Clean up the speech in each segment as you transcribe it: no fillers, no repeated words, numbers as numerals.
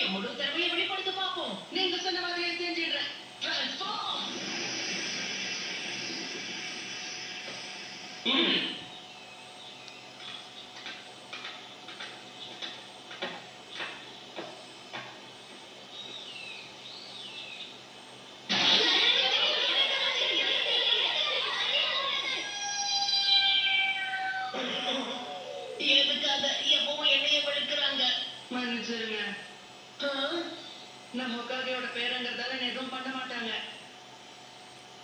என் முழு திறமையை வெளிப்படுத்த பார்ப்போம். நீங்க சொன்ன மாதிரியே செஞ்சிடுறேன். டிரான்ஸ்ஃபார்ம். எதுக்காக எப்பவும் என்னைய வெளுக்குறாங்க? மன்னிச்சிருங்க. நான் ஹொக்காகேயோட பேரங்கிறதால எதுவும் பண்ண மாட்டாங்க.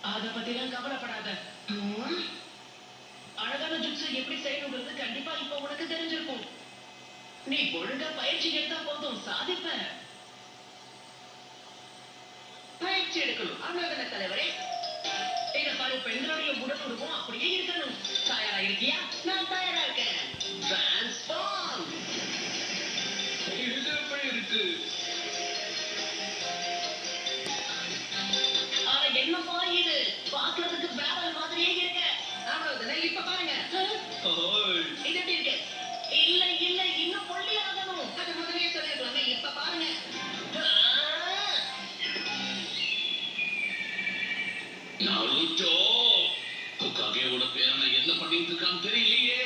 அத பத்திலாம் கவலைப்படாத. அழகான ஜுட்ஸு எப்படி செய்யணுங்கிறது கண்டிப்பா இப்ப உனக்கு தெரிஞ்சிருக்கும். நீ ஒழுங்கா பயிற்சி எடுத்தா போதும், சாதிப்ப. பயிற்சி எடுக்கணும், அவ்வளவுதான தலைவரே. இத பாரு, பெண்களுடைய உடல் உருவம் அப்படியே இருக்கணும். தயாரா இருக்கியா? நான் தயாரா இருக்கேன். டிரான்ஸ்ஃபார்ம். இது எப்படி இருக்கு? ஆனா என்னப்பா இது? பாக்குறதுக்கு பேரல் மாதிரியே இருக்க. அவ்வளவுதானே, இப்ப பாருங்க. இது எப்படி இருக்கு? இல்ல இல்ல, இன்னும் பொல்லி ஆகணும். அது முதலே சொல்லிருக்கலாமே. இப்ப பாருங்க. நாருட்டோ, ஹொக்காகேவோட பேரனை என்ன பண்ணிட்டு இருக்கான்னு தெரியலையே.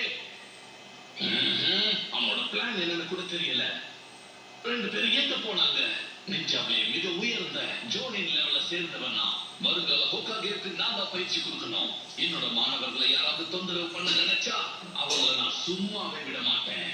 அவனோட பிளான் என்னன்னு கூட தெரியல. 2 பேரும் எங்க போனாங்க? நிஞ்சாவிலே மிக உயர்ந்த ஜோனின் லெவல்ல சேர்ந்தவனா. வருங்கால ஹொக்காகேவுக்கு நான் தான் பயிற்சி கொடுக்கணும். என்னோட மாணவர்களை யாராவது தொந்தரவு பண்ண நினைச்சா அவங்கள நான் சும்மாவே விட மாட்டேன்.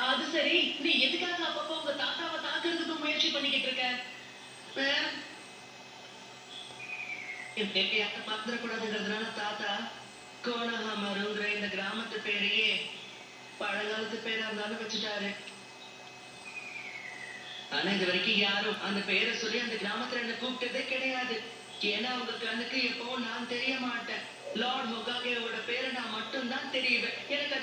அது சரி, நீ எதுக்காக அப்பப்போ உங்க தாத்தாவை தாக்குறதுக்கு முயற்சி பண்ணிக்கிட்டு இருக்க? மறந்துடக்கூடாதுங்கிறதுனால தாத்தா கோணஹாமருங்கிற இந்த கிராமத்து பேரையே பழங்காலத்து பேரா இருந்தாலும் வச்சுட்டாரு. ஆனா இது வரைக்கும் யாரும் அந்த பேரை சொல்லி அந்த கிராமத்துல என்ன கூப்பிட்டதே கிடையாது. ஏன்னா அவங்க கண்ணுக்கு எப்பவும் நான் தெரிய மாட்டேன். லார்ட் ஹொகாகேவோட பேரை நான் மட்டும்தான் தெரியுவேன். எனக்கு